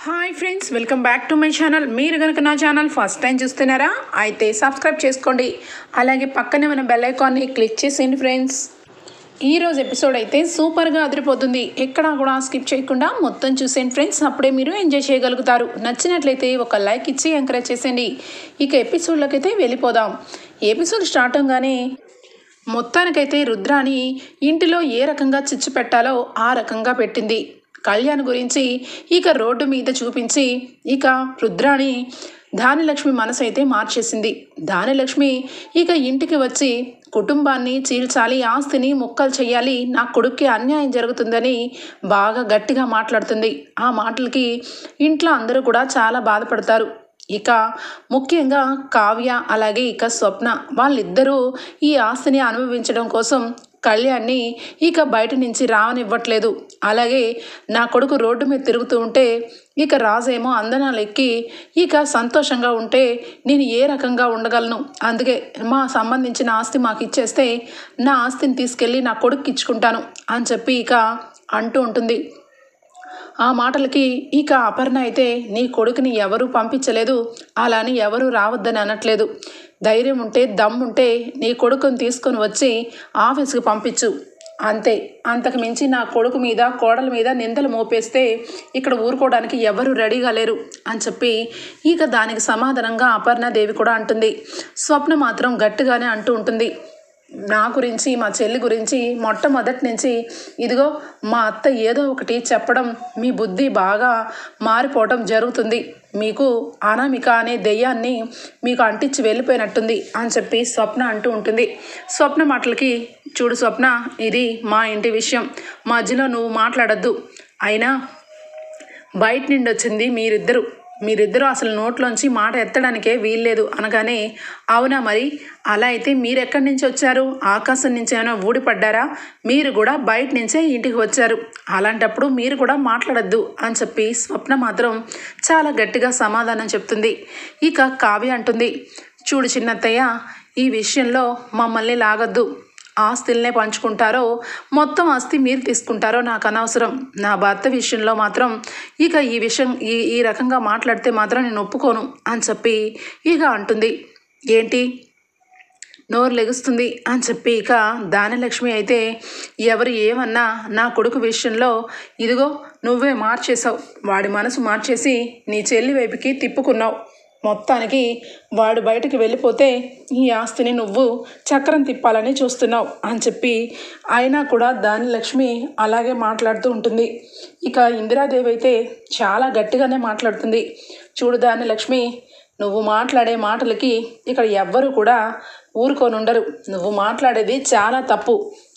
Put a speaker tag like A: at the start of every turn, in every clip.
A: Hi friends, welcome back to my channel. మీరు కనుక నా ఛానల్ ఫస్ట్ టైం చూస్తున్నారా అయితే సబ్స్క్రైబ్ చేసుకోండి. అలాగే పక్కనే ఉన్న బెల్ ఐకాన్ని క్లిక్ చేసేయండి ఫ్రెండ్స్. ఈరోజు ఎపిసోడ్ అయితే సూపర్గా అదిరిపోతుంది. ఎక్కడా కూడా స్కిప్ చేయకుండా మొత్తం చూసేయండి ఫ్రెండ్స్. అప్పుడే మీరు ఎంజాయ్ చేయగలుగుతారు. నచ్చినట్లయితే ఒక లైక్ ఇచ్చి ఎంకరేజ్ చేసేయండి. ఇక ఎపిసోడ్లోకి అయితే వెళ్ళిపోదాం. ఎపిసోడ్ స్టార్ట్ అవగానే మొత్తానికైతే రుద్రాని ఇంటిలో ఏ రకంగా చిచ్చు పెట్టాలో ఆ రకంగా పెట్టింది. కళ్యాణ్ గురించి ఇక రోడ్డు మీద చూపించి ఇక రుద్రాని ధాన్యలక్ష్మి మనసు అయితే మార్చేసింది. ధాన్యలక్ష్మి ఇక ఇంటికి వచ్చి కుటుంబాన్ని చీల్చాలి, ఆస్తిని ముక్కలు చేయాలి, నా కొడుక్కి అన్యాయం జరుగుతుందని బాగా గట్టిగా మాట్లాడుతుంది. ఆ మాటలకి ఇంట్లో అందరూ కూడా చాలా బాధపడతారు. ఇక ముఖ్యంగా కావ్య అలాగే ఇక స్వప్న వాళ్ళిద్దరూ ఈ ఆస్తిని అనుభవించడం కోసం కళ్యాణ్ని ఇక బయట నుంచి రావనివ్వట్లేదు. అలాగే నా కొడుకు రోడ్డు మీద తిరుగుతూ ఉంటే ఇక రాజేమో అందనాలు ఎక్కి ఇక సంతోషంగా ఉంటే నేను ఏ రకంగా ఉండగలను, అందుకే మా సంబంధించిన ఆస్తి మాకు ఇచ్చేస్తే నా ఆస్తిని తీసుకెళ్ళి నా కొడుకు ఇచ్చుకుంటాను అని చెప్పి ఇక అంటూ ఉంటుంది. ఆ మాటలకి ఇక అపర్ణ అయితే నీ కొడుకుని ఎవరూ పంపించలేదు, అలాని ఎవరూ రావద్దని అనట్లేదు. ధైర్యం ఉంటే దమ్ముంటే నీ కొడుకుని తీసుకొని వచ్చి ఆఫీస్కి పంపించు, అంతే. అంతకు మించి నా కొడుకు మీద కోడల మీద నిందలు మోపేస్తే ఇక్కడ ఊరుకోవడానికి ఎవరు రెడీగా లేరు అని చెప్పి ఇక దానికి సమాధానంగా అపర్ణాదేవి కూడా అంటుంది. స్వప్న మాత్రం గట్టిగానే అంటూ ఉంటుంది, నా గురించి మా చెల్లి గురించి మొట్టమొదటి నుంచి ఇదిగో మా అత్త ఏదో ఒకటి చెప్పడం మీ బుద్ధి బాగా మారిపోవటం జరుగుతుంది. మీకు అనామిక అనే దెయ్యాన్ని మీకు అంటించి వెళ్ళిపోయినట్టుంది అని చెప్పి స్వప్న అంటూ ఉంటుంది. స్వప్న మాటలకి చూడు స్వప్న, ఇది మా ఇంటి విషయం, మధ్యలో నువ్వు మాట్లాడద్దు. అయినా బయట నుండి వచ్చింది మీరిద్దరూ అసలు నోట్లోంచి మాట ఎత్తడానికే వీల్లేదు అనగానే, అవునా మరి అలా అయితే మీరెక్కడి నుంచి వచ్చారు, ఆకాశం నుంచి ఏమైనా ఊడిపడ్డారా, మీరు కూడా బయట నుంచే ఇంటికి వచ్చారు, అలాంటప్పుడు మీరు కూడా మాట్లాడద్దు అని చెప్పి స్వప్న మాత్రం చాలా గట్టిగా సమాధానం చెప్తుంది. ఇక కావ్య అంటుంది, చూడు చిన్నత్తయ్య, ఈ విషయంలో మమ్మల్ని లాగద్దు. ఆస్తులనే పంచుకుంటారో మొత్తం ఆస్తి మీరు తీసుకుంటారో నాకు అనవసరం. నా భర్త విషయంలో మాత్రం ఇక ఈ రకంగా మాట్లాడితే మాత్రం నేను ఒప్పుకోను అని చెప్పి ఇక అంటుంది. ఏంటి నోరు లెగుస్తుంది అని చెప్పి ఇక ధాన్యలక్ష్మి అయితే, ఎవరు ఏమన్నా నా కొడుకు విషయంలో ఇదిగో నువ్వే మార్చేసావు, వాడి మనసు మార్చేసి నీ చెల్లి వైపుకి తిప్పుకున్నావు. మొత్తానికి వాడు బయటకు వెళ్ళిపోతే ఈ ఆస్తిని నువ్వు చక్రం తిప్పాలని చూస్తున్నావు అని చెప్పి అయినా కూడా ధాన్యలక్ష్మి అలాగే మాట్లాడుతూ ఉంటుంది. ఇక ఇందిరాదేవి అయితే చాలా గట్టిగానే మాట్లాడుతుంది. చూడు ధాన్యలక్ష్మి, నువ్వు మాట్లాడే మాటలకి ఇక్కడ ఎవ్వరూ కూడా ఊరుకోనుండరు. నువ్వు మాట్లాడేది చాలా తప్పు.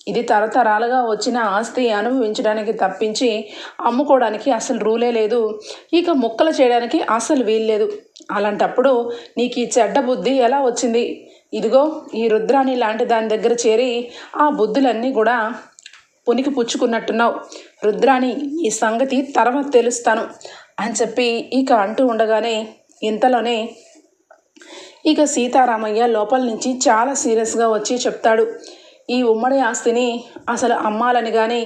A: ఇది తరతరాలుగా వచ్చిన ఆస్తి అనుభవించడానికి తప్పించి అమ్ముకోవడానికి అసలు రూలే లేదు, ఇక ముక్కలు చేయడానికి అసలు వీల్లేదు. అలాంటప్పుడు నీకు ఈ చెడ్డ బుద్ధి ఎలా వచ్చింది? ఇదిగో ఈ రుద్రాని లాంటి దాని దగ్గర చేరి ఆ బుద్ధులన్నీ కూడా పునికి పుచ్చుకున్నట్టున్నావు. రుద్రాని ఈ సంగతి తర్వాత తెలుస్తాను అని చెప్పి ఇక అంటూ ఉండగానే ఇంతలోనే ఇక సీతారామయ్య లోపల నుంచి చాలా సీరియస్గా వచ్చి చెప్తాడు, ఈ ఉమ్మడి ఆస్తిని అసలు అమ్మాలని కానీ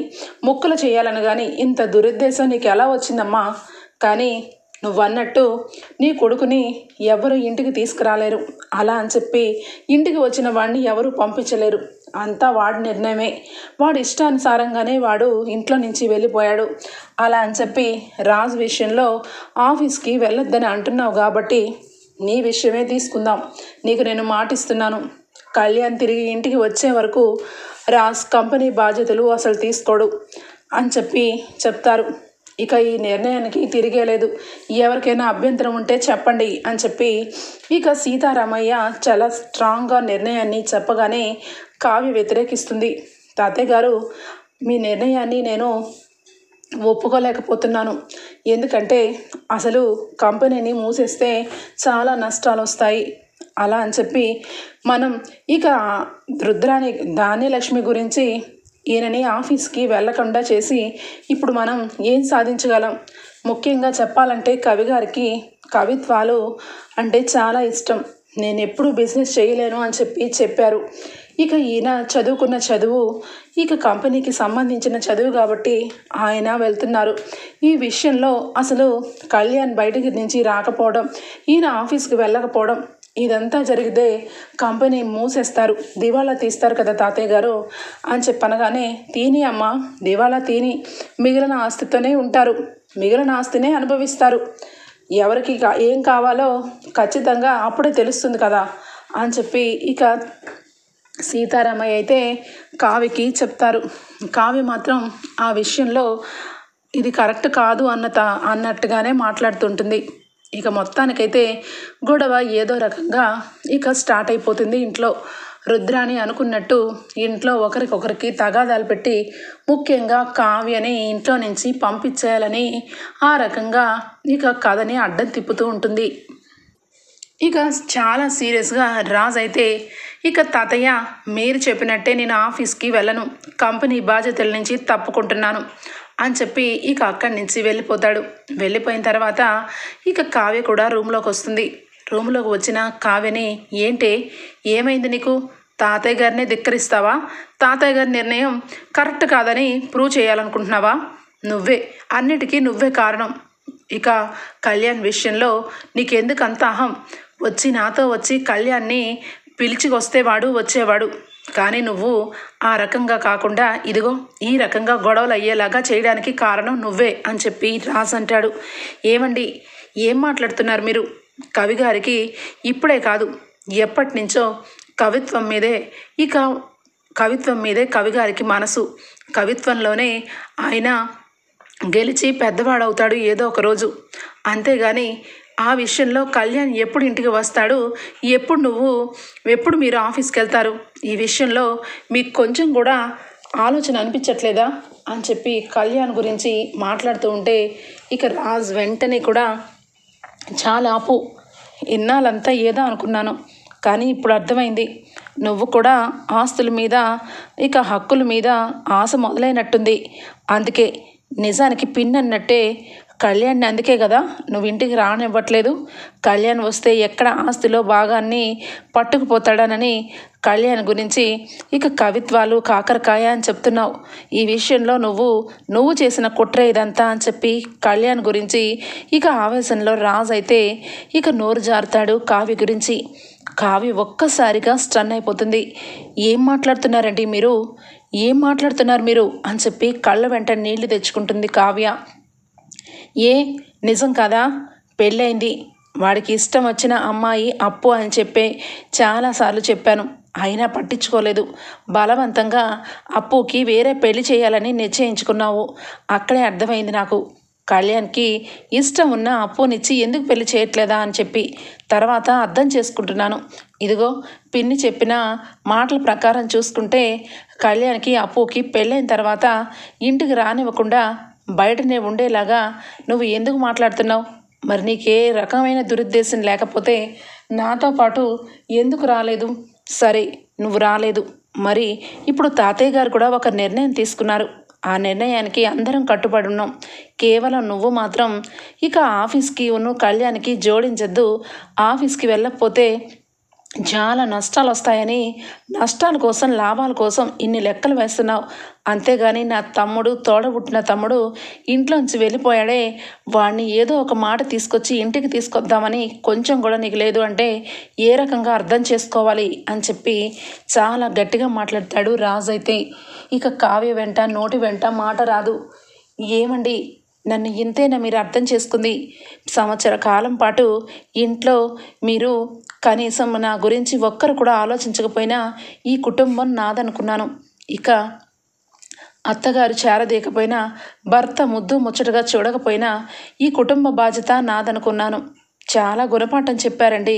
A: ముక్కలు చేయాలని కానీ ఇంత దురుద్దేశం నీకు ఎలా వచ్చిందమ్మా? కానీ నువ్వన్నట్టు నీ కొడుకుని ఎవరు ఇంటికి తీసుకురాలేరు, అలా అని చెప్పి ఇంటికి వచ్చిన వాడిని ఎవరు పంపించలేరు, అంతా వాడి నిర్ణయమే, వాడి ఇష్టానుసారంగానే వాడు ఇంట్లో నుంచి వెళ్ళిపోయాడు. అలా అని చెప్పి రాజు విషయంలో ఆఫీస్కి వెళ్ళొద్దని అంటున్నావు కాబట్టి నీ విషయమే తీసుకుందాం. నీకు నేను మాటిస్తున్నాను, కళ్యాణ్ తిరిగి ఇంటికి వచ్చే వరకు రాజ్ కంపెనీ బాధ్యతలు అసలు తీసుకోడు అని చెప్పి చెప్తారు. ఇక ఈ నిర్ణయానికి తిరిగేలేదు, ఎవరికైనా అభ్యంతరం ఉంటే చెప్పండి అని చెప్పి ఇక సీతారామయ్య చాలా స్ట్రాంగ్గా నిర్ణయాన్ని చెప్పగానే కావ్య వ్యతిరేకిస్తుంది. తాతయ్య గారు, మీ నిర్ణయాన్ని నేను ఒప్పుకోలేకపోతున్నాను. ఎందుకంటే అసలు కంపెనీని మూసేస్తే చాలా నష్టాలు వస్తాయి. అలా అని చెప్పి మనం ఇక రుద్రాని ధాన్యలక్ష్మి గురించి ఈయనని ఆఫీస్కి వెళ్ళకుండా చేసి ఇప్పుడు మనం ఏం సాధించగలం? ముఖ్యంగా చెప్పాలంటే కవి గారికి కవిత్వాలు అంటే చాలా ఇష్టం. నేను ఎప్పుడు బిజినెస్ చేయలేను అని చెప్పారు. ఇక ఈయన చదువుకున్న చదువు ఇక కంపెనీకి సంబంధించిన చదువు కాబట్టి ఆయన వెళ్తున్నారు. ఈ విషయంలో అసలు కళ్యాణ్ బయటికి నుంచి రాకపోవడం, ఈయన ఆఫీస్కి వెళ్ళకపోవడం ఇదంతా జరిగితే కంపెనీ మూసేస్తారు, దివాలా తీస్తారు కదా తాతయ్య గారు అని చెప్పనగానే, తీని అమ్మ, దివాలా తీని, మిగిలిన ఆస్తితోనే ఉంటారు, మిగిలిన ఆస్తినే అనుభవిస్తారు, ఎవరికి ఏం కావాలో ఖచ్చితంగా అప్పుడే తెలుస్తుంది కదా అని చెప్పి ఇక సీతారామయ్య అయితే కావ్యకి చెప్తారు. కావ్య మాత్రం ఆ విషయంలో ఇది కరెక్ట్ కాదు అన్నట్టుగానే మాట్లాడుతుంటుంది. ఇక మొత్తానికైతే గొడవ ఏదో రకంగా ఇక స్టార్ట్ అయిపోతుంది ఇంట్లో. రుద్రాని అనుకున్నట్టు ఇంట్లో ఒకరికొకరికి తగాదాలు పెట్టి ముఖ్యంగా కావ్యని ఇంట్లో నుంచి పంపించేయాలని ఆ రకంగా ఇక కథని అడ్డం తిప్పుతూ ఉంటుంది. ఇక చాలా సీరియస్గా రాజ్ అయితే, ఇక తాతయ్య మీరు చెప్పినట్టే నేను ఆఫీస్కి వెళ్ళను, కంపెనీ బాధ్యతల నుంచి తప్పుకుంటున్నాను అని చెప్పి ఇక అక్కడి నుంచి వెళ్ళిపోతాడు. వెళ్ళిపోయిన తర్వాత ఇక కావ్య కూడా రూమ్లోకి వస్తుంది. రూమ్లోకి వచ్చిన కావ్యని, ఏంటి ఏమైంది నీకు, తాతయ్య గారినే ధిక్కరిస్తావా, తాతయ్య గారి నిర్ణయం కరెక్ట్ కాదని ప్రూవ్ చేయాలనుకుంటున్నావా, అన్నిటికీ నువ్వే కారణం, ఇక కళ్యాణ్ విషయంలో నీకెందుకు అంత అహం, నాతో వచ్చి కళ్యాణ్ని పిలిచికొస్తే వచ్చేవాడు, కానీ నువ్వు ఆ రకంగా కాకుండా ఇదిగో ఈ రకంగా గొడవలు అయ్యేలాగా చేయడానికి కారణం నువ్వే అని చెప్పి రాజ్ అంటాడు. ఏమండి ఏం మాట్లాడుతున్నారు మీరు, కవి గారికి ఇప్పుడే కాదు ఎప్పటి నుంచో కవిత్వం మీదే కవిగారికి మనసు, కవిత్వంలోనే ఆయన గెలిచి పెద్దవాడవుతాడు ఏదో ఒక రోజు, అంతేగాని ఆ విషయంలో కళ్యాణ్ ఎప్పుడు ఇంటికి వస్తాడు, ఎప్పుడు మీరు ఆఫీస్కి వెళ్తారు, ఈ విషయంలో మీకు కొంచెం కూడా ఆలోచన అనిపించట్లేదా అని చెప్పి కళ్యాణ్ గురించి మాట్లాడుతూ ఉంటే ఇక రాజ్ వెంటనే కూడా, చాలా ఆపు, ఇన్నాళ్ళంతా ఏదో అనుకున్నాను, కానీ ఇప్పుడు అర్థమైంది, నువ్వు కూడా ఆస్తుల మీద ఇక హక్కుల మీద ఆశ మొదలైనట్టుంది, అందుకే నిజానికి పిన్ అన్నట్టే కళ్యాణ్ని అందుకే కదా నువ్వు ఇంటికి రానివ్వట్లేదు, కళ్యాణ్ వస్తే ఎక్కడ ఆస్తిలో భాగాన్ని పట్టుకుపోతాడనని కళ్యాణ్ గురించి ఇక కవిత్వాలు కాకరకాయ అని చెప్తున్నావు, ఈ విషయంలో నువ్వు చేసిన కుట్ర ఇదంతా అని చెప్పి కళ్యాణ్ గురించి ఇక ఆవేశంలో రాజ్ అయితే ఇక నోరు జారుతాడు కావ్య గురించి. కావ్య ఒక్కసారిగా స్టన్ అయిపోతుంది. ఏం మాట్లాడుతున్నారండి మీరు అని చెప్పి కళ్ళ వెంట నీళ్లు తెచ్చుకుంటుంది కావ్య. నిజం కదా, పెళ్ళైంది, వాడికి ఇష్టం వచ్చిన అమ్మాయి అప్పు అని చెప్పి చాలాసార్లు చెప్పాను, అయినా పట్టించుకోలేదు, బలవంతంగా అప్పుకి వేరే పెళ్లి చేయాలని నిశ్చయించుకున్నావు, అక్కడే అర్థమైంది నాకు, కళ్యాణ్కి ఇష్టం ఉన్న అప్పునిచ్చి ఎందుకు పెళ్లి చేయట్లేదా అని చెప్పి తర్వాత అర్థం చేసుకుంటున్నాను. ఇదిగో పిన్ని చెప్పిన మాటల ప్రకారం చూసుకుంటే కళ్యాణ్కి అప్పుకి పెళ్ళైన తర్వాత ఇంటికి రానివ్వకుండా బయటనే ఉండేలాగా నువ్వు ఎందుకు మాట్లాడుతున్నావు, మరి నీకే రకమైన దురుద్దేశం లేకపోతే నాతో పాటు ఎందుకు రాలేదు, సరే నువ్వు రాలేదు, మరి ఇప్పుడు తాతయ్య గారు కూడా ఒక నిర్ణయం తీసుకున్నారు, ఆ నిర్ణయానికి అందరం కట్టుబడి ఉన్నాం, కేవలం నువ్వు మాత్రం ఇక ఆఫీస్కి కళ్యాణ్కి జోడించద్దు, ఆఫీస్కి వెళ్ళకపోతే చాలా నష్టాలు వస్తాయని నష్టాల కోసం లాభాల కోసం ఇన్ని లెక్కలు వేస్తున్నావు, అంతేగాని నా తమ్ముడు తోడబుట్టిన తమ్ముడు ఇంట్లోంచి వెళ్ళిపోయాడే, వాడిని ఏదో ఒక మాట తీసుకొచ్చి ఇంటికి తీసుకొద్దామని కొంచెం కూడా నీకు లేదు అంటే ఏ రకంగా అర్థం చేసుకోవాలి అని చెప్పి చాలా గట్టిగా మాట్లాడతాడు రాజ్ అయితే. ఇక కావ్య వెంట నోటి వెంట మాట రాదు. ఏమండి నన్ను ఇంతేనా మీరు అర్థం చేసుకుంది, సంవత్సర కాలం పాటు ఇంట్లో మీరు కనీసం నా గురించి ఒక్కరు కూడా ఆలోచించకపోయినా ఈ కుటుంబం నాదనుకున్నాను, ఇక అత్తగారు చేరదీయకపోయినా భర్త ముద్దు ముచ్చటగా చూడకపోయినా ఈ కుటుంబ బాధ్యత నాదనుకున్నాను, చాలా గుణపాఠం చెప్పారండి,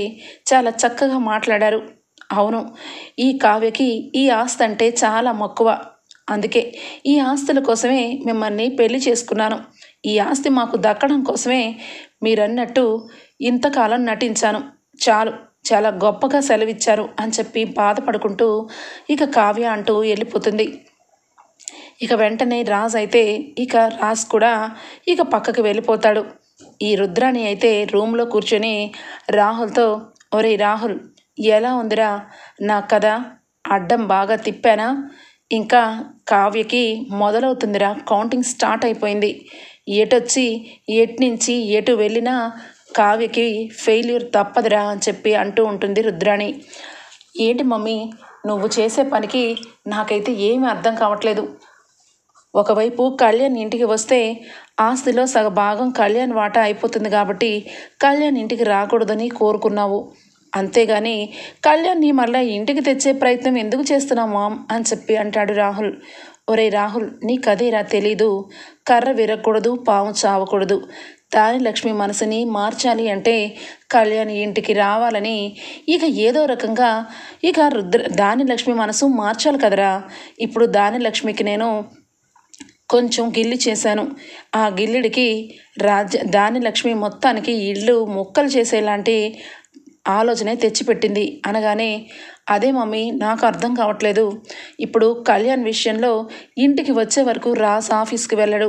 A: చాలా చక్కగా మాట్లాడారు, అవును ఈ కావ్యకి ఈ ఆస్తి అంటే చాలా మక్కువ, అందుకే ఈ ఆస్తుల కోసమే మిమ్మల్ని పెళ్లి చేసుకున్నాను, ఈ ఆస్తి మాకు దక్కడం కోసమే మీరన్నట్టు ఇంతకాలం నటించాను, చాలా గొప్పగా సెలవిచ్చారు అని చెప్పి బాధపడుకుంటూ ఇక కావ్య అంటూ వెళ్ళిపోతుంది. ఇక వెంటనే రాజ్ అయితే రాజ్ కూడా పక్కకి వెళ్ళిపోతాడు. ఈ రుద్రాణి అయితే రూమ్లో కూర్చొని రాహుల్తో, ఒరే రాహుల్ ఎలా ఉందిరా నా కథ? అడ్డం బాగా తిప్పానా? ఇంకా కావ్యకి మొదలవుతుందిరా, కౌంటింగ్ స్టార్ట్ అయిపోయింది. ఎటొచ్చి ఎట్నుంచి ఎటు వెళ్ళినా కావ్యకి ఫెయిల్యూర్ తప్పదురా అని చెప్పి అంటూ ఉంటుంది రుద్రాణి. ఏంటి మమ్మీ నువ్వు చేసే పనికి నాకైతే ఏమీ అర్థం కావట్లేదు. ఒకవైపు కళ్యాణ్ ఇంటికి వస్తే ఆస్తిలో సగభాగం కళ్యాణ్ వాటా అయిపోతుంది కాబట్టి కళ్యాణ్ ఇంటికి రాకూడదని కోరుకున్నావు. అంతేగాని కళ్యాణ్ని మళ్ళీ ఇంటికి తెచ్చే ప్రయత్నం ఎందుకు చేస్తున్నావు మామ్ అని చెప్పి అంటాడు రాహుల్. ఒరే రాహుల్, నీకదేరా తెలీదు. కర్ర విరగకూడదు, పాము చావకూడదు. దాని లక్ష్మి మనసుని మార్చాలి అంటే కళ్యాణ్ ఇంటికి రావాలని ఇక ఏదో రకంగా ఇక దాని లక్ష్మి మనసు మార్చాలి కదరా. ఇప్పుడు దాని లక్ష్మికి నేను కొంచెం గిల్లి చేశాను. ఆ గిల్లిడికి దాని లక్ష్మి మొత్తానికి ఇల్లు ముక్కలు చేసేలాంటి ఆలోచనే తెచ్చిపెట్టింది అనగానే, అదే మమ్మీ నాకు అర్థం కావట్లేదు. ఇప్పుడు కళ్యాణ్ విషయంలో ఇంటికి వచ్చే వరకు రాజ్ ఆఫీస్కి వెళ్ళడు,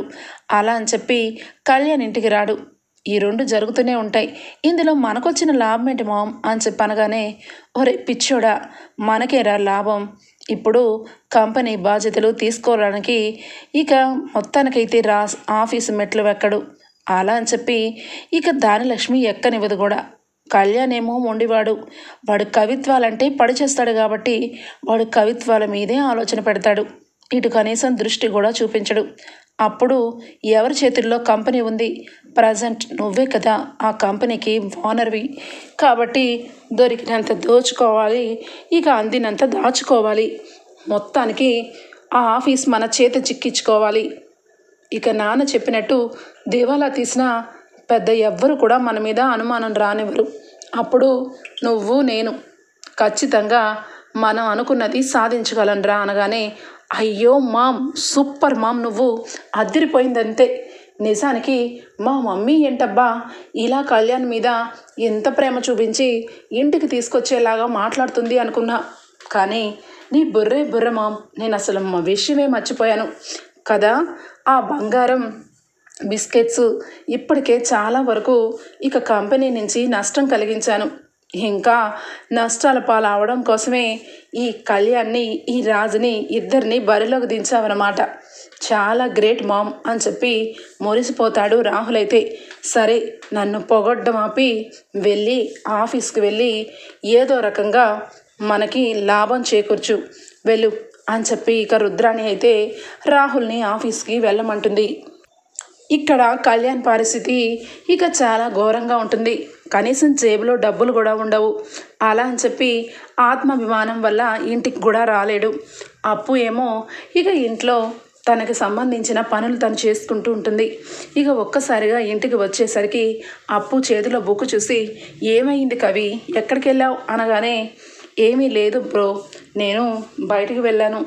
A: అలా అని చెప్పి కళ్యాణ్ ఇంటికి రాడు. ఈ రెండు జరుగుతూనే ఉంటాయి. ఇందులో మనకొచ్చిన లాభం ఏంటి మామ్ అని చెప్పి అనగానే, ఒరే పిచ్చోడా, మనకేరా లాభం. ఇప్పుడు కంపెనీ బాధ్యతలు తీసుకోవడానికి ఇక మొత్తానికైతే రాజ్ ఆఫీసు మెట్లు ఎక్కడు, అలా అని చెప్పి ఇక దాని లక్ష్మి ఎక్కనివ్వదు కూడా. కళ్యాణ్ ఏమో మొండివాడు. వాడు కవిత్వాలంటే పడి చేస్తాడు కాబట్టి వాడు కవిత్వాల మీదే ఆలోచన పెడతాడు. ఇటు కనీసం దృష్టి కూడా చూపించడు. అప్పుడు ఎవరి చేతుల్లో కంపెనీ ఉంది? ప్రజెంట్ నువ్వే కదా ఆ కంపెనీకి ఓనర్వి. కాబట్టి దొరికినంత దోచుకోవాలి, ఇక అందినంత దాచుకోవాలి. మొత్తానికి ఆ ఆఫీస్ మన చేత చిక్కించుకోవాలి. ఇక నాన్న చెప్పినట్టు దివాలా తీసినా పెద్ద ఎవ్వరు కూడా మన మీద అనుమానం రానివ్వరు. అప్పుడు నువ్వు నేను ఖచ్చితంగా మనం అనుకున్నది సాధించగలనరా అనగానే, అయ్యో మామ్, సూపర్ మామ్, నువ్వు అదిరిపోయిందంతే. నిజానికి మా మమ్మీ ఏంటబ్బా ఇలా కళ్యాణ్ మీద ఎంత ప్రేమ చూపించి ఇంటికి తీసుకొచ్చేలాగా మాట్లాడుతుంది అనుకున్నా. కానీ నీ బుర్ర మామ్, నేను అసలు మా విషయమే మర్చిపోయాను కదా. ఆ బంగారం బిస్కెట్స్ ఇప్పటికే చాలా వరకు ఇక కంపెనీ నుంచి నష్టం కలిగించాను. ఇంకా నష్టాల పాలు అవడం కోసమే ఈ కళ్యాణ్ని, ఈ రాజుని ఇద్దరిని బరిలోకి దించావన్నమాట. చాలా గ్రేట్ మామ్ అని చెప్పి మురిసిపోతాడు రాహుల్. అయితే సరే, నన్ను పొగడ్డం ఆపి వెళ్ళి ఆఫీస్కి వెళ్ళి ఏదో రకంగా మనకి లాభం చేకూర్చు వెళ్ళు అని చెప్పి ఇక రుద్రాణి అయితే రాహుల్ని ఆఫీస్కి వెళ్ళమంటుంది. ఇక్కడ కళ్యాణ్ పరిస్థితి ఇక చాలా ఘోరంగా ఉంటుంది. కనీసం జేబులో డబ్బులు కూడా ఉండవు. అలా అని చెప్పి ఆత్మాభిమానం వల్ల ఇంటికి కూడా రాలేడు. అప్పు ఏమో ఇక ఇంట్లో తనకి సంబంధించిన పనులు తను చేసుకుంటూ ఉంటుంది. ఇక ఒక్కసారిగా ఇంటికి వచ్చేసరికి అప్పు చేతిలో బుక్ చూసి, ఏమైంది కవి, ఎక్కడికి వెళ్ళావు అనగానే, ఏమీ లేదు బ్రో, నేను బయటికి వెళ్ళాను,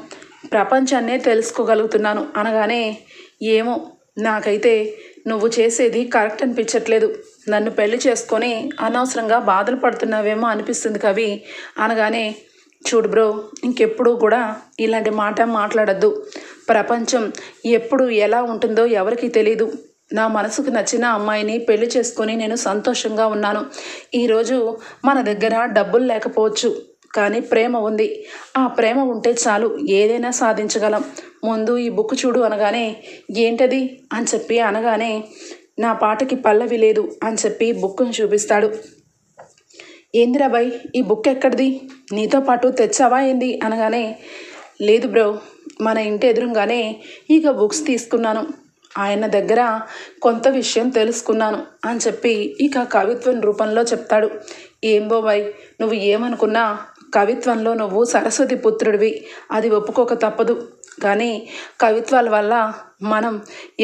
A: ప్రపంచాన్నే తెలుసుకోగలుగుతున్నాను అనగానే, ఏమో నాకైతే నువ్వు చేసేది కరెక్ట్ అనిపించట్లేదు. నన్ను పెళ్లి చేసుకొని అనవసరంగా బాధలు పడుతున్నావేమో అనిపిస్తుంది కవి అనగానే, చూడు బ్రో, ఇంకెప్పుడు కూడా ఇలాంటి మాట మాట్లాడద్దు. ప్రపంచం ఎప్పుడు ఎలా ఉంటుందో ఎవరికి తెలీదు. నా మనసుకు నచ్చిన అమ్మాయిని పెళ్లి చేసుకొని నేను సంతోషంగా ఉన్నాను. ఈరోజు మన దగ్గర డబ్బులు లేకపోవచ్చు, కానీ ప్రేమ ఉంది. ఆ ప్రేమ ఉంటే చాలు, ఏదైనా సాధించగలం. ముందు ఈ బుక్ చూడు అనగానే, ఏంటది అని చెప్పి అనగానే, నా పాటకి పల్లవి లేదు అని చెప్పి బుక్ను చూపిస్తాడు. ఏందిరాబాయ్, ఈ బుక్ ఎక్కడిది, నీతో పాటు తెచ్చావా ఏంది అనగానే, లేదు బ్రో, మన ఇంటి ఎదురుగానే ఇక బుక్స్ తీసుకున్నాను, ఆయన దగ్గర కొంత విషయం తెలుసుకున్నాను అని చెప్పి ఇక కవిత్వం రూపంలో చెప్తాడు. ఏం బాబాయ్, నువ్వు ఏమనుకున్నా కవిత్వంలో నువ్వు సరస్వతి పుత్రుడివి, అది ఒప్పుకోక తప్పదు. కానీ కవిత్వాల వల్ల మనం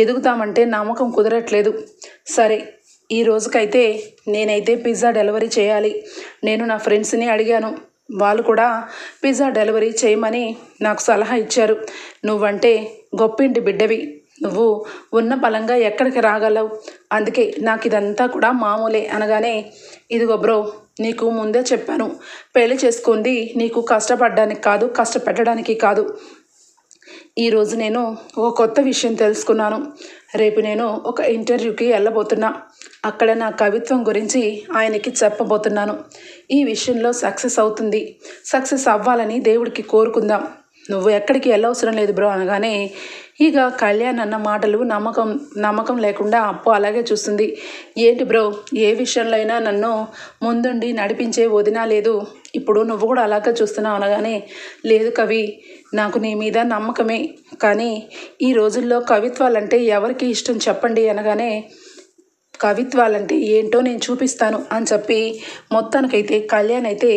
A: ఎదుగుతామంటే నమ్మకం కుదరట్లేదు. సరే, ఈ రోజుకైతే నేనైతే పిజ్జా డెలివరీ చేయాలి. నేను నా ఫ్రెండ్స్ని అడిగాను, వాళ్ళు కూడా పిజ్జా డెలివరీ చేయమని నాకు సలహా ఇచ్చారు. నువ్వంటే గొప్పింటి బిడ్డవి, నువ్వు ఉన్న బలంగా ఎక్కడికి రాగలవు, అందుకే నాకు ఇదంతా కూడా మామూలే అనగానే, ఇదిగో బ్రో, నీకు ముందే చెప్పాను, పెళ్లి చేసుకుంది నీకు కష్టపడడానికి కాదు, కష్టపెట్టడానికి కాదు. ఈరోజు నేను ఓ కొత్త విషయం తెలుసుకున్నాను. రేపు నేను ఒక ఇంటర్వ్యూకి వెళ్ళబోతున్నా. అక్కడ నా కవిత్వం గురించి ఆయనకి చెప్పబోతున్నాను. ఈ విషయంలో సక్సెస్ అవుతుంది. సక్సెస్ అవ్వాలని దేవుడికి కోరుకుందాం. నువ్వు ఎక్కడికి వెళ్ళవసరం లేదు బ్రో అనగానే ఇక కళ్యాణ్ అన్న మాటలు నమ్మకం లేకుండా అప్పు అలాగే చూస్తుంది. ఏంటి బ్రో, ఏ విషయంలో అయినా నన్ను ముందుండి నడిపించే వదినా లేదు, ఇప్పుడు నువ్వు కూడా అలాగే చూస్తున్నావు అనగానే లేదు కవి, నాకు నీ మీద నమ్మకమే, కానీ ఈ రోజుల్లో కవిత్వాలంటే ఎవరికి ఇష్టం చెప్పండి అనగానే కవిత్వాలంటే ఏంటో నేను చూపిస్తాను అని చెప్పి మొత్తానికైతే కళ్యాణ్ అయితే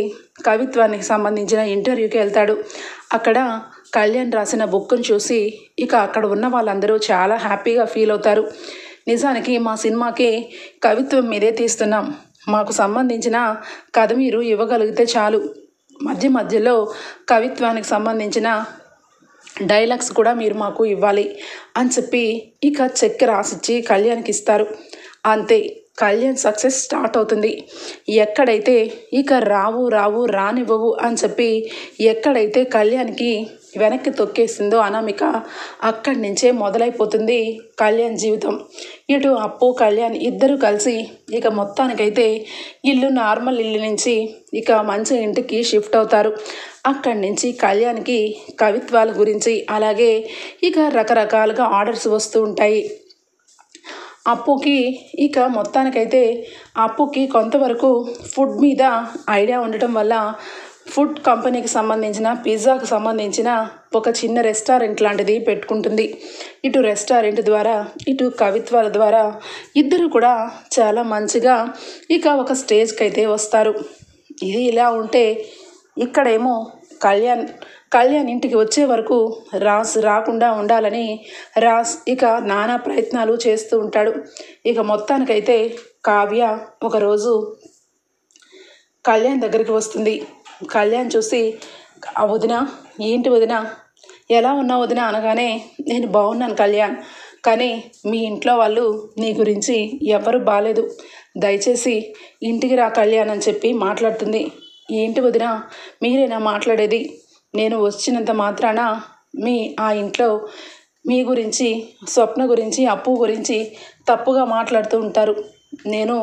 A: కవిత్వానికి సంబంధించిన ఇంటర్వ్యూకి వెళ్తాడు. అక్కడ కళ్యాణ్ రాసిన బుక్ను చూసి ఇక అక్కడ ఉన్న వాళ్ళందరూ చాలా హ్యాపీగా ఫీల్ అవుతారు. నిజానికి మా సినిమాకి కవిత్వం మీదే తీస్తున్నాం, మాకు సంబంధించిన కథ మీరు ఇవ్వగలిగితే చాలు, మధ్యలో కవిత్వానికి సంబంధించిన డైలాగ్స్ కూడా మీరు మాకు ఇవ్వాలి అని చెప్పి ఇక చెక్ రాసిచ్చి కళ్యాణ్కి ఇస్తారు. అంతే, కళ్యాణ్ సక్సెస్ స్టార్ట్ అవుతుంది. ఎక్కడైతే ఇక రానివ్వవు అని చెప్పి ఎక్కడైతే కళ్యాణ్కి వెనక్కి తొక్కేసిందో అనామిక, అక్కడి నుంచే మొదలైపోతుంది కళ్యాణ్ జీవితం. ఇటు అప్పు కళ్యాణ్ ఇద్దరు కలిసి ఇక మొత్తానికైతే నార్మల్ ఇల్లు నుంచి ఇక మంచి ఇంటికి షిఫ్ట్ అవుతారు. అక్కడి నుంచి కళ్యాణ్కి కవిత్వాల గురించి అలాగే ఇక రకరకాలుగా ఆర్డర్స్ వస్తూ ఉంటాయి. అప్పుకి ఇక మొత్తానికైతే అప్పుకి కొంతవరకు ఫుడ్ మీద ఐడియా ఉండటం వల్ల ఫుడ్ కంపెనీకి సంబంధించిన పిజ్జాకు సంబంధించిన ఒక చిన్న రెస్టారెంట్ లాంటిది పెట్టుకుంటుంది. ఇటు రెస్టారెంట్ ద్వారా ఇటు కవిత్వాల ద్వారా ఇద్దరు కూడా చాలా మంచిగా ఇక ఒక స్టేజ్కి అయితే వస్తారు. ఇది ఇలా ఉంటే ఇక్కడేమో కళ్యాణ్ ఇంటికి వచ్చే వరకు రాజ్ రాకుండా ఉండాలని రాజ్ ఇక నానా ప్రయత్నాలు చేస్తూ ఉంటాడు. ఇక మొత్తానికైతే కావ్య ఒకరోజు కళ్యాణ్ దగ్గరికి వస్తుంది. కళ్యాణ్ చూసి వదిన, ఏంటి వదిన, ఎలా ఉన్నావు వదిన అనగానే నేను బాగున్నాను కళ్యాణ్, కానీ మీ ఇంట్లో వాళ్ళు నీ గురించి ఎవరు బాగాలేదు, దయచేసి ఇంటికి రా కళ్యాణ్ అని చెప్పి మాట్లాడుతుంది. ఏంటి వదిన మీరేనా మాట్లాడేది, నేను వచ్చినంత మాత్రాన ఆ ఇంట్లో మీ గురించి, స్వప్న గురించి, అప్పు గురించి తప్పుగా మాట్లాడుతూ ఉంటారు, నేను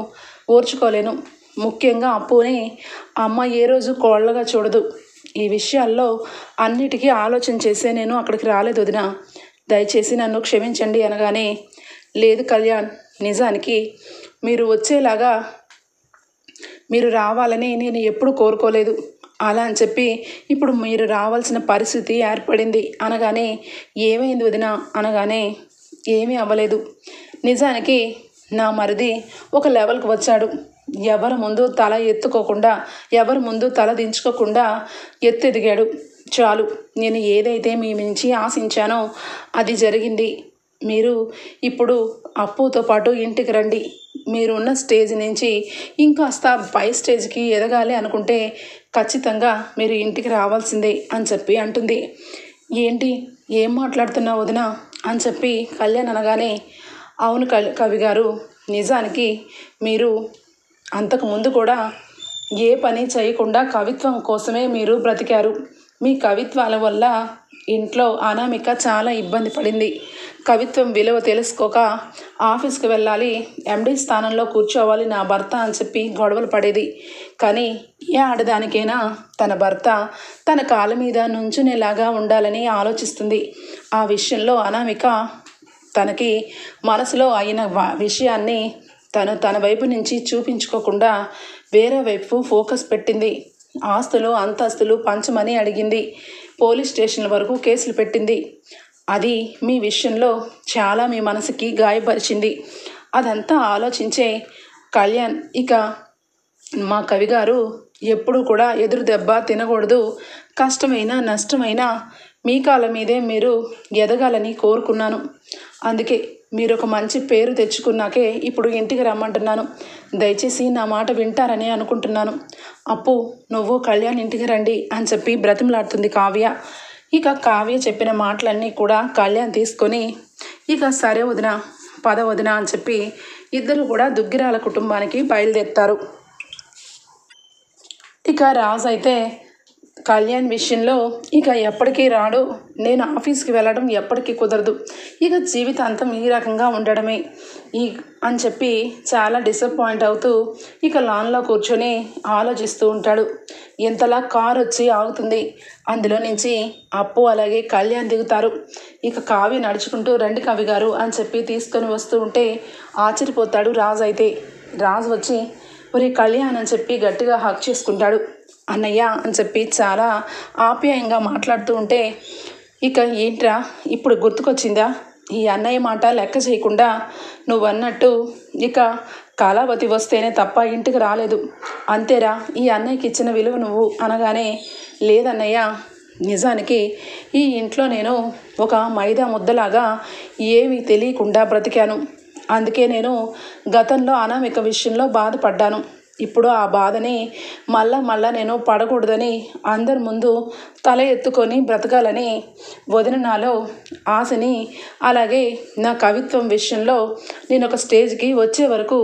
A: ఓర్చుకోలేను. ముఖ్యంగా అప్పుని అమ్మ ఏ రోజు కోళ్ళగా చూడదు. ఈ విషయాల్లో అన్నిటికీ ఆలోచన చేసే నేను అక్కడికి రాలేదు వదిన, దయచేసి నన్ను క్షమించండి అనగానే లేదు కళ్యాణ్, నిజానికి మీరు వచ్చేలాగా మీరు రావాలని నేను ఎప్పుడు కోరుకోలేదు, అలా అని చెప్పి ఇప్పుడు మీరు రావాల్సిన పరిస్థితి ఏర్పడింది అనగానే ఏమైంది వదిన అనగానే ఏమీ అవ్వలేదు, నిజానికి నా మరిది ఒక లెవెల్కి వచ్చాడు, ఎవరి ముందు తల ఎత్తుకోకుండా, ఎవరి ముందు తల దించుకోకుండా ఎత్తెదిగాడు, చాలు, నేను ఏదైతే మీ నుంచి ఆశించానో అది జరిగింది. మీరు ఇప్పుడు అప్పుతో పాటు ఇంటికి రండి, మీరున్న స్టేజ్ నుంచి ఇంకాస్త పై స్టేజ్కి ఎదగాలి అనుకుంటే ఖచ్చితంగా మీరు ఇంటికి రావాల్సిందే అని చెప్పి అంటుంది. ఏంటి, ఏం మాట్లాడుతున్నావు వదిన అని చెప్పి కళ్యాణ్ అనగానే అవును కవి గారు, నిజానికి మీరు అంతకుముందు కూడా ఏ పని చేయకుండా కవిత్వం కోసమే మీరు బ్రతికారు. మీ కవిత్వాల వల్ల ఇంట్లో అనామిక చాలా ఇబ్బంది పడింది. కవిత్వం విలువ తెలుసుకోక ఆఫీస్కి వెళ్ళాలి, ఎండి స్థానంలో కూర్చోవాలి నా భర్త అని చెప్పి గొడవలు పడేది. కానీ ఏ ఆడదానికైనా తన భర్త తన కాళ్ళ మీద నుంచునేలాగా ఉండాలని ఆలోచిస్తుంది. ఆ విషయంలో అనామిక తనకి మనసులో అయిన విషయాన్ని తన వైపు నుంచి చూపించుకోకుండా వేరే వైపు ఫోకస్ పెట్టింది. ఆస్తులు అంతస్తులు పంచమని అడిగింది. పోలీస్ స్టేషన్ల వరకు కేసులు పెట్టింది. అది మీ విషయంలో చాలా మీ మనసుకి గాయపరిచింది. అదంతా ఆలోచించే కళ్యాణ్ ఇక మా కవిగారు ఎప్పుడు కూడా ఎదురు దెబ్బ తినకూడదు, కష్టమైనా నష్టమైనా మీ కాళ్ళ మీదే మీరు ఎదగాలని కోరుకున్నాను. అందుకే మీరు ఒక మంచి పేరు తెచ్చుకున్నాకే ఇప్పుడు ఇంటికి రమ్మంటున్నాను. దయచేసి నా మాట వింటారని అనుకుంటున్నాను. అప్పు, నువ్వు కళ్యాణ్ ఇంటికి రండి అని చెప్పి బ్రతిమలాడుతుంది కావ్య. ఇక కావ్య చెప్పిన మాటలన్నీ కూడా కళ్యాణ్ తీసుకొని ఇక సరే వదిన, పద వదిన అని చెప్పి ఇద్దరు కూడా దుగ్గిరాల కుటుంబానికి బయలుదేరుతారు. ఇక రాజు అయితే కళ్యాణ్ విషయంలో ఇక ఎప్పటికీ రాడు, నేను ఆఫీస్కి వెళ్ళడం ఎప్పటికీ కుదరదు, ఇక జీవితాంతం ఈ రకంగా ఉండడమే అని చెప్పి చాలా డిసప్పాయింట్ అవుతూ ఇక లాన్లో కూర్చొని ఆలోచిస్తూ ఉంటాడు. ఇంతలా కారు వచ్చి ఆగుతుంది. అందులో నుంచి అప్పు అలాగే కళ్యాణ్ దిగుతారు. ఇక కావ్య నడుచుకుంటూ రండి కవి గారు అని చెప్పి తీసుకొని వస్తూ ఉంటే ఆశ్చర్యపోతాడు రాజు. అయితే రాజు వచ్చి ఒరే కళ్యాణ్ అని చెప్పి గట్టిగా హక్ చేసుకుంటాడు. అన్నయ్య అని చెప్పి చాలా ఆప్యాయంగా మాట్లాడుతూ ఉంటే ఇక ఏంట్రా ఇప్పుడు గుర్తుకొచ్చిందా, ఈ అన్నయ్య మాట లెక్క చేయకుండా నువ్వు అన్నట్టు ఇక కళావతి వస్తేనే తప్ప ఇంటికి రాలేదు అంతేరా, ఈ అన్నయ్యకి ఇచ్చిన విలువ నువ్వు అనగానే లేదన్నయ్య, నిజానికి ఈ ఇంట్లో నేను ఒక మైదా ముద్దలాగా ఏమీ తెలియకుండా బ్రతికాను. అందుకే నేను గతంలో అనామిక విషయంలో బాధపడ్డాను. ఇప్పుడు ఆ బాధని మళ్ళా నేను పడకూడదని అందరి ముందు తల ఎత్తుకొని బ్రతకాలని వదిన నాలో ఆశని, అలాగే నా కవిత్వం విషయంలో నేను ఒక స్టేజ్కి వచ్చే వరకు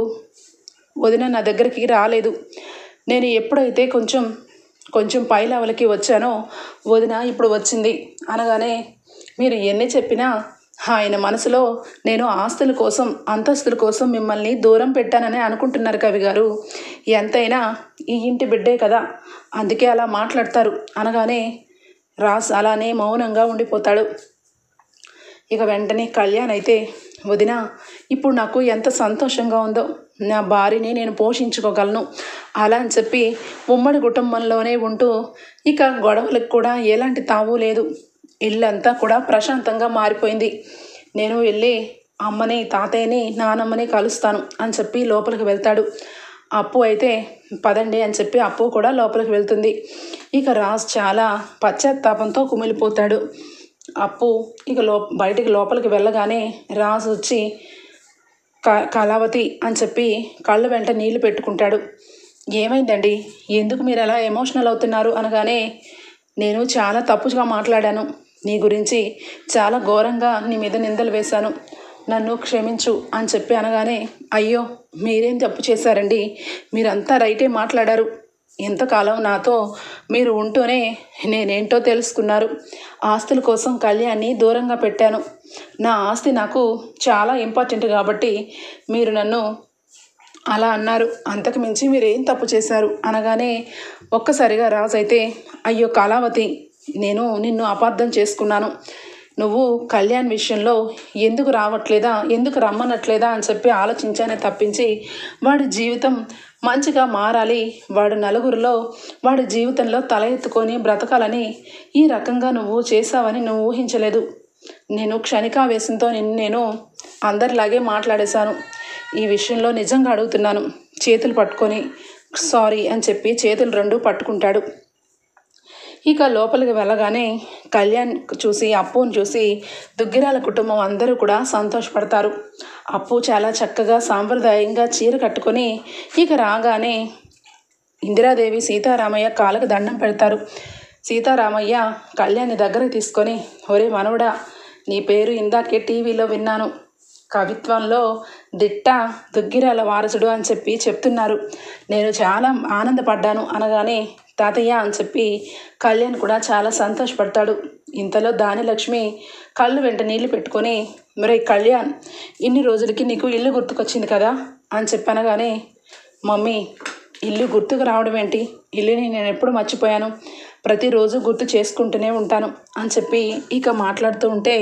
A: వదిన నా దగ్గరికి రాలేదు. నేను ఎప్పుడైతే కొంచెం పై లెవెల్కి వచ్చానో వదిన ఇప్పుడు వచ్చింది అనగానే మీరు ఎన్ని చెప్పినా ఆయన మనసులో నేను ఆస్తుల కోసం అంతస్తుల కోసం మిమ్మల్ని దూరం పెట్టానని అనుకుంటున్నారు కవి గారు. ఎంతైనా ఈ ఇంటి బిడ్డే కదా, అందుకే అలా మాట్లాడతారు అనగానే రాజ్ అలానే మౌనంగా ఉండిపోతాడు. ఇక వెంటనే కళ్యాణ్ అయితే వదిన ఇప్పుడు నాకు ఎంత సంతోషంగా ఉందో, నా భార్యని నేను పోషించుకోగలను అలా అని చెప్పి ఉమ్మడి కుటుంబంలోనే ఉంటూ ఇక గొడవలకు కూడా ఎలాంటి తావు లేదు. ఇల్లంతా కూడా ప్రశాంతంగా మారిపోయింది. నేను వెళ్ళి అమ్మని తాతయ్యని నానమ్మని కలుస్తాను అని చెప్పి లోపలికి వెళ్తాడు. అప్పు అయితే పదండి అని చెప్పి అప్పు కూడా లోపలికి వెళ్తుంది. ఇక రాజ్ చాలా పశ్చాత్తాపంతో కుమిలిపోతాడు. అప్పు ఇక బయటికి లోపలికి వెళ్ళగానే రాజు వచ్చి కళావతి అని చెప్పి కళ్ళు వెంట నీళ్లు పెట్టుకుంటాడు. ఏమైందండి, ఎందుకు మీరు అలా ఎమోషనల్ అవుతున్నారు అనగానే నేను చాలా తప్పుగా మాట్లాడాను, నీ గురించి చాలా ఘోరంగా నీ మీద నిందలు వేశాను, నన్ను క్షమించు అని చెప్పి అనగానే అయ్యో మీరేం తప్పు చేశారండి, మీరంతా రైటే మాట్లాడారు, ఎంతకాలం నాతో మీరు ఉంటూనే నేనేంటో తెలుసుకున్నారు, ఆస్తుల కోసం కళ్యాణ్ని దూరంగా పెట్టాను, నా ఆస్తి నాకు చాలా ఇంపార్టెంట్ కాబట్టి మీరు నన్ను అలా అన్నారు, అంతకు మించి మీరేం తప్పు చేశారు అనగానే ఒక్కసారిగా రాజు అయితే అయ్యో కళావతి, నేను నిన్ను అపార్థం చేసుకున్నాను, నువ్వు కళ్యాణ్ విషయంలో ఎందుకు రావట్లేదా, ఎందుకు రమ్మనట్లేదా అని చెప్పి ఆలోచించానే తప్పించి వాడి జీవితం మంచిగా మారాలి, వాడు నలుగురిలో వాడి జీవితంలో తల ఎత్తుకొని బ్రతకాలని ఈ రకంగా నువ్వు చేసావని నువ్వు ఊహించలేదు. నేను క్షణికావేశంతో నేను అందరిలాగే మాట్లాడేశాను, ఈ విషయంలో నిజంగా అడుగుతున్నాను, చేతులు పట్టుకొని సారీ అని చెప్పి చేతులు రెండు పట్టుకుంటాడు. ఇక లోపలికి వెళ్ళగానే కళ్యాణ్ చూసి అప్పుని చూసి దుగ్గిరాల కుటుంబం అందరూ కూడా సంతోషపడతారు. అప్పు చాలా చక్కగా సాంప్రదాయంగా చీర కట్టుకొని ఇక రాగానే ఇందిరాదేవి సీతారామయ్య కాళ్ళకు దండం పెడతారు. సీతారామయ్య కళ్యాణ్ని దగ్గరకు తీసుకొని ఒరే మనవడా, నీ పేరు ఇందాకే టీవీలో విన్నాను, కవిత్వంలో దిట్ట, దుగ్గిరాల వారసుడు అని చెప్పి చెప్తున్నారు, నేను చాలా ఆనందపడ్డాను అనగానే తాతయ్య అని చెప్పి కళ్యాణ్ కూడా చాలా సంతోషపడతాడు. ఇంతలో దానిలక్ష్మి కళ్ళు వెంట నీళ్లు పెట్టుకొని మరే కళ్యాణ్, ఇన్ని రోజులకి నీకు ఇల్లు గుర్తుకొచ్చింది కదా అని చెప్పనగానే మమ్మీ ఇల్లు గుర్తుకు రావడం ఏంటి, ఇల్లుని నేను ఎప్పుడు మర్చిపోయాను, ప్రతిరోజు గుర్తు చేసుకుంటూనే ఉంటాను అని చెప్పి ఇక మాట్లాడుతూ ఉంటే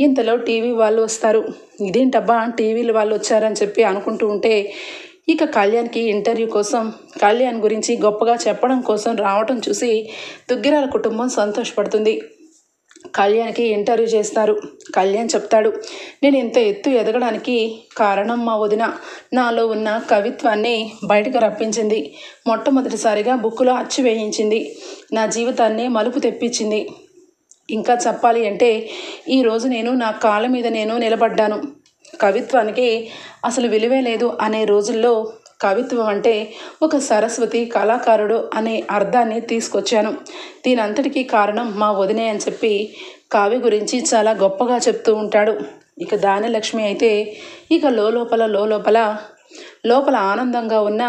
A: ఇంతలో టీవీ వాళ్ళు వస్తారు. ఇదేంటబ్బా టీవీలు వాళ్ళు వచ్చారని చెప్పి అనుకుంటూ ఉంటే ఇక కళ్యాణ్కి ఇంటర్వ్యూ కోసం కళ్యాణ్ గురించి గొప్పగా చెప్పడం కోసం రావటం చూసి దుగ్గిరాల కుటుంబం సంతోషపడుతుంది. కళ్యాణ్కి ఇంటర్వ్యూ చేస్తారు. కళ్యాణ్ చెప్తాడు, నేను ఇంత ఎత్తు ఎదగడానికి కారణం మా వదిన నాలో ఉన్న కవిత్వాన్ని బయటకు రప్పించింది, మొట్టమొదటిసారిగా బుక్కులో అచ్చు వేయించింది, నా జీవితాన్ని మలుపు తెప్పించింది. ఇంకా చెప్పాలి అంటే ఈరోజు నేను నా కాళ్ళ మీద నేను నిలబడ్డాను. కవిత్వానికి అసలు విలువే లేదు అనే రోజుల్లో కవిత్వం అంటే ఒక సరస్వతి కళాకారుడు అనే అర్థాన్ని తీసుకొచ్చాను. దీనంతటికీ కారణం మా వదినే అని చెప్పి కావ్య గురించి చాలా గొప్పగా చెప్తూ ఉంటాడు. ఇక దానిలక్ష్మి అయితే ఇక లోపల ఆనందంగా ఉన్న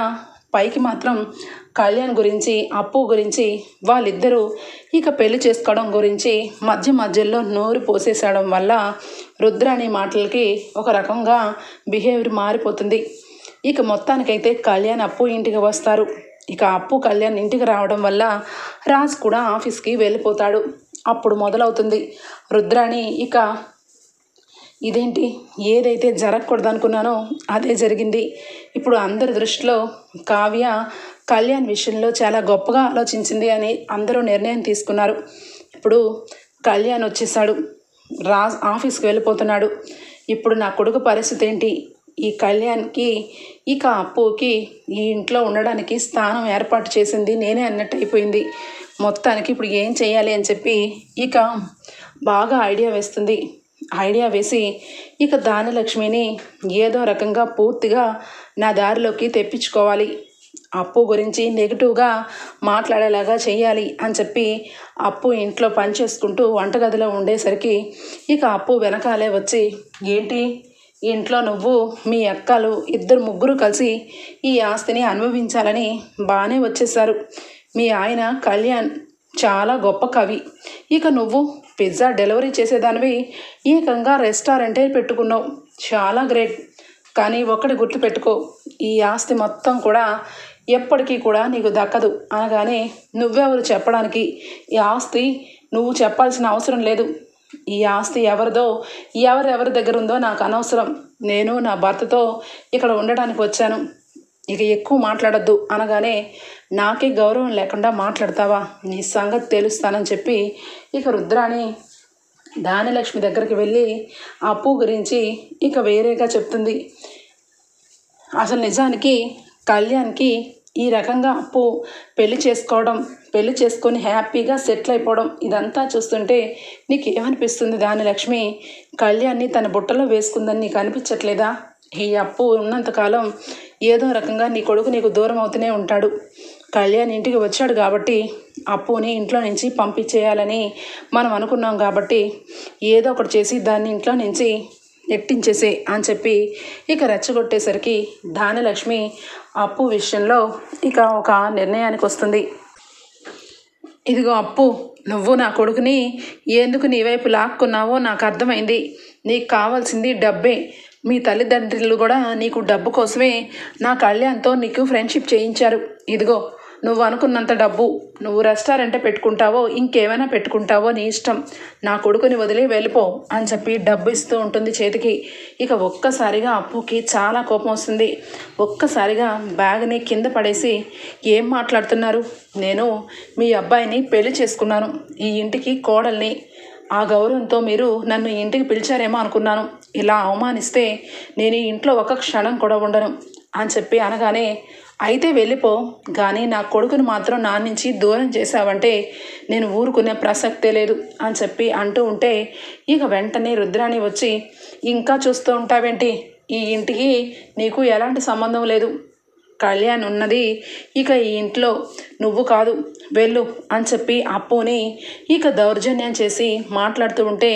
A: పైకి మాత్రం కళ్యాణ్ గురించి అప్పు గురించి వాళ్ళిద్దరూ ఇక పెళ్లి చేసుకోవడం గురించి మధ్యలో నోరు పోసేసడం వల్ల రుద్రాణి మాటలకి ఒక రకంగా బిహేవియర్ మారిపోతుంది. ఇక మొత్తానికైతే కళ్యాణ్ అప్పు ఇంటికి వస్తారు. ఇక అప్పు కళ్యాణ్ ఇంటికి రావడం వల్ల రాజ్ కూడా ఆఫీస్కి వెళ్ళిపోతాడు. అప్పుడు మొదలవుతుంది రుద్రాణి ఇక ఇదేంటి, ఏదైతే జరగకూడదు అనుకున్నానో అదే జరిగింది. ఇప్పుడు అందరి దృష్టిలో కావ్య కళ్యాణ్ విషయంలో చాలా గొప్పగా ఆలోచించింది అని అందరూ నిర్ణయం తీసుకున్నారు. ఇప్పుడు కళ్యాణ్ వచ్చేసాడు, రాజ్ ఆఫీస్కి వెళ్ళిపోతున్నాడు. ఇప్పుడు నా కొడుకు పరిస్థితి ఏంటి? ఈ కళ్యాణ్కి ఇక అప్పుకి ఈ ఇంట్లో ఉండడానికి స్థానం ఏర్పాటు చేసింది నేనే అన్నట్టు అయిపోయింది. మొత్తానికి ఇప్పుడు ఏం చేయాలి అని చెప్పి ఇక బాగా ఐడియా వేస్తుంది. ఐడియా వేసి ఇక ధాన్యలక్ష్మిని ఏదో రకంగా పూర్తిగా నా దారిలోకి తెప్పించుకోవాలి, అప్పు గురించి నెగిటివ్గా మాట్లాడేలాగా చేయాలి అని చెప్పి అప్పు ఇంట్లో పనిచేసుకుంటూ వంటగదిలో ఉండేసరికి ఇక అప్పు వెనకాలే వచ్చి, ఏంటి ఇంట్లో నువ్వు మీ అక్కలు ఇద్దరు ముగ్గురు కలిసి ఈ ఆస్తిని అనుభవించాలని బాగానే వచ్చేసారు. మీ ఆయన కళ్యాణ్ చాలా గొప్ప కవి, ఇక నువ్వు పిజ్జా డెలివరీ చేసేదానివి ఏకంగా రెస్టారెంటే పెట్టుకున్నావు, చాలా గ్రేట్. కానీ ఒక్కటి గుర్తుపెట్టుకో, ఈ ఆస్తి మొత్తం కూడా ఎప్పటికీ కూడా నీకు దక్కదు అనగానే నువ్వెవరు చెప్పడానికి? ఈ ఆస్తి నువ్వు చెప్పాల్సిన అవసరం లేదు. ఈ ఆస్తి ఎవరిదో ఎవరెవరి దగ్గర ఉందో నాకు అనవసరం. నేను నా భర్తతో ఇక్కడ ఉండడానికి వచ్చాను, ఇక ఎక్కువ మాట్లాడద్దు అనగానే నాకే గౌరవం లేకుండా మాట్లాడతావా, నీ సంగతి తెలుస్తానని చెప్పి ఇక రుద్రాణి ధాన్యలక్ష్మి దగ్గరికి వెళ్ళి అప్పు గురించి ఇక వేరేగా చెప్తుంది. అసలు నిజానికి కళ్యాణ్కి ఈ రకంగా అప్పు పెళ్లి చేసుకొని హ్యాపీగా సెటిల్ అయిపోవడం ఇదంతా చూస్తుంటే నీకు ఏమనిపిస్తుంది ధాన్యలక్ష్మి? కళ్యాణ్ని తన బుట్టలో వేసుకుందని నీకు అనిపించట్లేదా? ఈ అప్పు ఉన్నంతకాలం ఏదో రకంగా నీ కొడుకు నీకు దూరం అవుతూనే ఉంటాడు. కళ్యాణ్ ఇంటికి వచ్చాడు కాబట్టి అప్పుని ఇంట్లో నుంచి పంపించేయాలని మనం అనుకున్నాం కాబట్టి ఏదో ఒకటి చేసి దాన్ని ఇంట్లో నుంచి నెట్టించేసే అని చెప్పి ఇక రెచ్చగొట్టేసరికి ధాన్యలక్ష్మి అప్పు విషయంలో ఇక ఒక నిర్ణయానికి వస్తుంది. ఇదిగో అప్పు, నువ్వు నా కొడుకుని ఎందుకు నీ వైపు లాక్కున్నావో నాకు అర్థమైంది. నీకు కావాల్సింది డబ్బే. మీ తల్లిదండ్రులు కూడా నీకు డబ్బు కోసమే నా కళ్యాణ్తో నీకు ఫ్రెండ్షిప్ చేయించారు. ఇదిగో నువ్వు అనుకున్నంత డబ్బు నువ్వు రెస్టారెంటే పెట్టుకుంటావో ఇంకేమైనా పెట్టుకుంటావో నీ ఇష్టం, నా కొడుకుని వదిలి వెళ్ళిపో అని చెప్పి డబ్బు ఇస్తూ ఉంటుంది చేతికి. ఇక ఒక్కసారిగా అప్పుకి చాలా కోపం వస్తుంది. ఒక్కసారిగా బ్యాగ్ని కింద పడేసి, ఏం మాట్లాడుతున్నారు? నేను మీ అబ్బాయిని పెళ్లి చేసుకున్నాను, ఈ ఇంటికి కోడల్ని. ఆ గౌరవంతో మీరు నన్ను ఇంటికి పిలిచారేమో అనుకున్నాను. ఇలా అవమానిస్తే నేను ఈ ఇంట్లో ఒక క్షణం కూడా ఉండను అని చెప్పి అనగానే, అయితే వెళ్ళిపో, కానీ నా కొడుకుని మాత్రం నా నుంచి దూరం చేశావంటే నేను ఊరుకునే ప్రసక్తే లేదు అని చెప్పి అంటూ ఉంటే ఇక వెంటనే రుద్రాణి వచ్చి, ఇంకా చూస్తూ ఉంటావేంటి? ఈ ఇంటికి నీకు ఎలాంటి సంబంధం లేదు. కళ్యాణ్ ఉన్నది ఇక ఈ ఇంట్లో, నువ్వు కాదు, వెళ్ళు అని చెప్పి అప్పుని ఇక దౌర్జన్యం చేసి మాట్లాడుతూ ఉంటే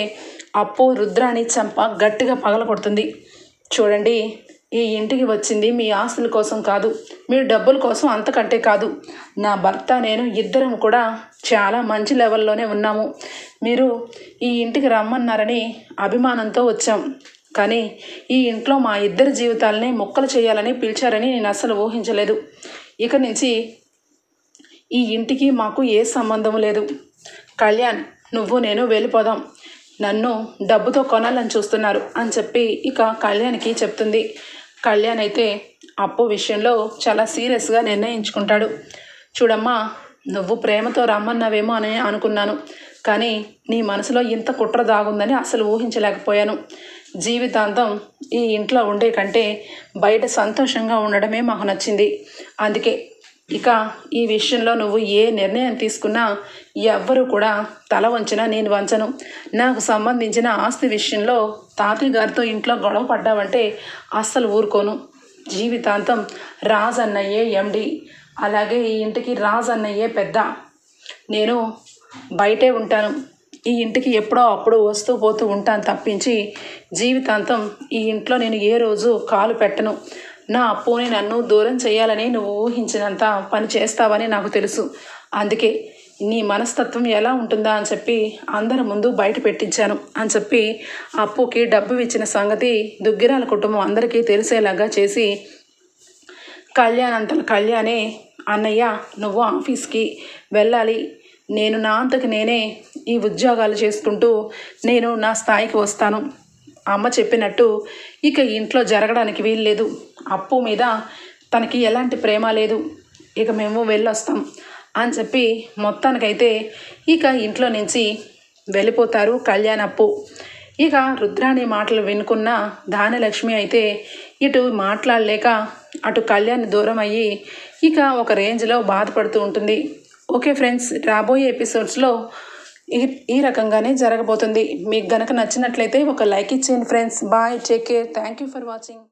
A: అప్పు రుద్రాణి చంప గట్టిగా పగలగొడుతుంది. చూడండి, ఈ ఇంటికి వచ్చింది మీ ఆస్తుల కోసం కాదు, మీ డబ్బుల కోసం, అంతకంటే కాదు. నా భర్త నేను ఇద్దరం కూడా చాలా మంచి లెవెల్లోనే ఉన్నాము. మీరు ఈ ఇంటికి రమ్మన్నారని అభిమానంతో వచ్చాం, కానీ ఈ ఇంట్లో మా ఇద్దరి జీవితాలని మొక్కలు చేయాలని పిలిచారని నేను అస్సలు ఊహించలేదు. ఇక నుంచి ఈ ఇంటికి మాకు ఏ సంబంధం లేదు. కళ్యాణ్, నువ్వు నేను వెళ్ళిపోదాం, నన్ను డబ్బుతో కొనాలని చూస్తున్నారు అని చెప్పి ఇక కళ్యాణ్కి చెప్తుంది. కళ్యాణ్ అయితే అప్పు విషయంలో చాలా సీరియస్గా నిర్ణయించుకుంటాడు. చూడమ్మా, నువ్వు ప్రేమతో రమ్మన్నావేమో అని అనుకున్నాను, కానీ నీ మనసులో ఇంత కుట్ర దాగుందని అసలు ఊహించలేకపోయాను. జీవితాంతం ఈ ఇంట్లో ఉండే కంటే బయట సంతోషంగా ఉండడమే మాకు నచ్చింది. అందుకే ఇక ఈ విషయంలో నువ్వు ఏ నిర్ణయం తీసుకున్నా ఎవ్వరూ కూడా తల వంచినా నేను వంచను. నాకు సంబంధించిన ఆస్తి విషయంలో తాతయ్య గారితో ఇంట్లో గొడవ పడ్డావంటే అస్సలు ఊరుకోను. జీవితాంతం రాజ్ అన్నయ్యే ఎండి, అలాగే ఈ ఇంటికి రాజ్ అన్నయ్యే పెద్ద. నేను బయటే ఉంటాను, ఈ ఇంటికి ఎప్పుడో అప్పుడు వస్తూ పోతూ ఉంటాను తప్పించి జీవితాంతం ఈ ఇంట్లో నేను ఏ రోజు కాలు పెట్టను. నా అప్పుని నన్ను దూరం చేయాలని నువ్వు ఊహించినంత పని చేస్తావని నాకు తెలుసు. అందుకే నీ మనస్తత్వం ఎలా ఉంటుందా అని చెప్పి అందరి ముందు బయట పెట్టించాను అని చెప్పి అప్పుకి డబ్బు ఇచ్చిన సంగతి దుగ్గిరాల కుటుంబం అందరికీ తెలిసేలాగా చేసి కళ్యాణే, అన్నయ్య నువ్వు ఆఫీస్కి వెళ్ళాలి, నేను నా అంతకు నేనే ఈ ఉద్యోగాలు చేసుకుంటూ నేను నా స్థాయికి వస్తాను. అమ్మ చెప్పినట్టు ఇక ఇంట్లో జరగడానికి వీల్లేదు. అప్పు మీద తనకి ఎలాంటి ప్రేమ లేదు, ఇక మేము వెళ్ళొస్తాం అని చెప్పి మొత్తానికైతే ఇక ఇంట్లో నుంచి వెళ్ళిపోతారు కళ్యాణ్, అప్పు. ఇక రుద్రాణి మాటలు వినుకున్న ధాన్యలక్ష్మి అయితే ఇటు మాట్లాడలేక అటు కళ్యాణ్ దూరం అయ్యి ఇక ఒక రేంజ్లో బాధపడుతూ ఉంటుంది. ఓకే ఫ్రెండ్స్, రాబోయే ఎపిసోడ్స్లో ఈ రకంగానే జరగబోతుంది. మీకు గనక నచ్చినట్లయితే ఒక లైక్ ఇచ్చేయండి friends. Bye, take care, thank you for watching.